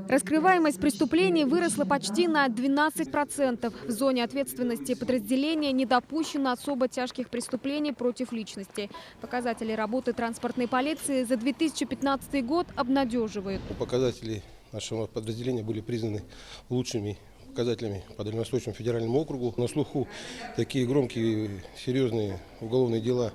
Раскрываемость преступлений выросла почти на 12%. В зоне ответственности подразделения не допущено особо тяжких преступлений против личности. Показатели работы транспортной полиции за 2015 год обнадеживают. Показатели нашего подразделения были признаны лучшими показателями по Дальневосточному федеральному округу. На слуху такие громкие, серьезные уголовные дела,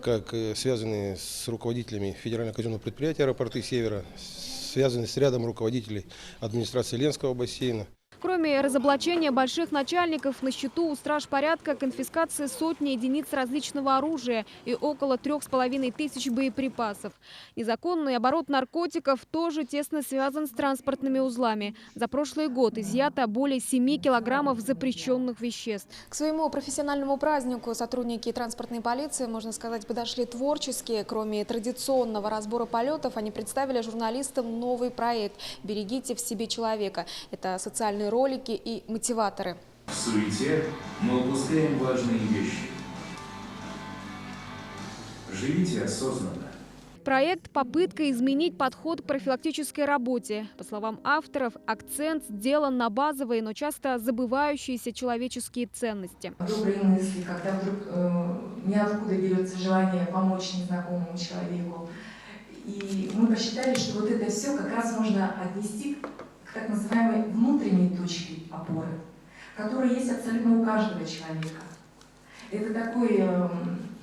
как связанные с руководителями федерального казенного предприятия «Аэропорты Севера», связанные с рядом руководителей администрации Ленского бассейна. Кроме разоблачения больших начальников, на счету у страж порядка конфискация сотни единиц различного оружия и около 3500 боеприпасов. Незаконный оборот наркотиков тоже тесно связан с транспортными узлами. За прошлый год изъято более 7 килограммов запрещенных веществ. К своему профессиональному празднику сотрудники транспортной полиции, можно сказать, подошли творчески. Кроме традиционного разбора полетов, они представили журналистам новый проект «Берегите в себе человека». Это социальные ролики и мотиваторы. В суете мы упускаем важные вещи. Живите осознанно. Проект – попытка изменить подход к профилактической работе. По словам авторов, акцент сделан на базовые, но часто забывающиеся человеческие ценности. Добрые мысли, когда вдруг ниоткуда берется желание помочь незнакомому человеку. И мы посчитали, что вот это все как раз можно отнести к так называемой внутренней точке опоры, которая есть абсолютно у каждого человека. Это такой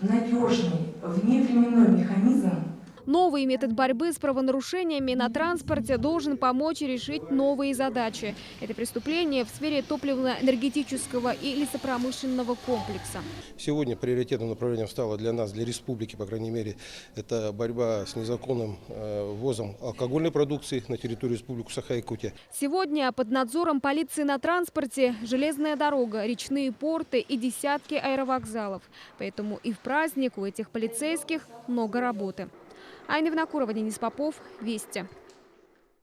надежный, вневременной механизм. Новый метод борьбы с правонарушениями на транспорте должен помочь решить новые задачи. Это преступления в сфере топливно-энергетического и лесопромышленного комплекса. Сегодня приоритетным направлением стало для нас, для республики, по крайней мере, это борьба с незаконным ввозом алкогольной продукции на территорию Республики Саха-Якутия. Сегодня под надзором полиции на транспорте железная дорога, речные порты и десятки аэровокзалов. Поэтому и в праздник у этих полицейских много работы. Айна Винокурова, Денис Попов, Вести.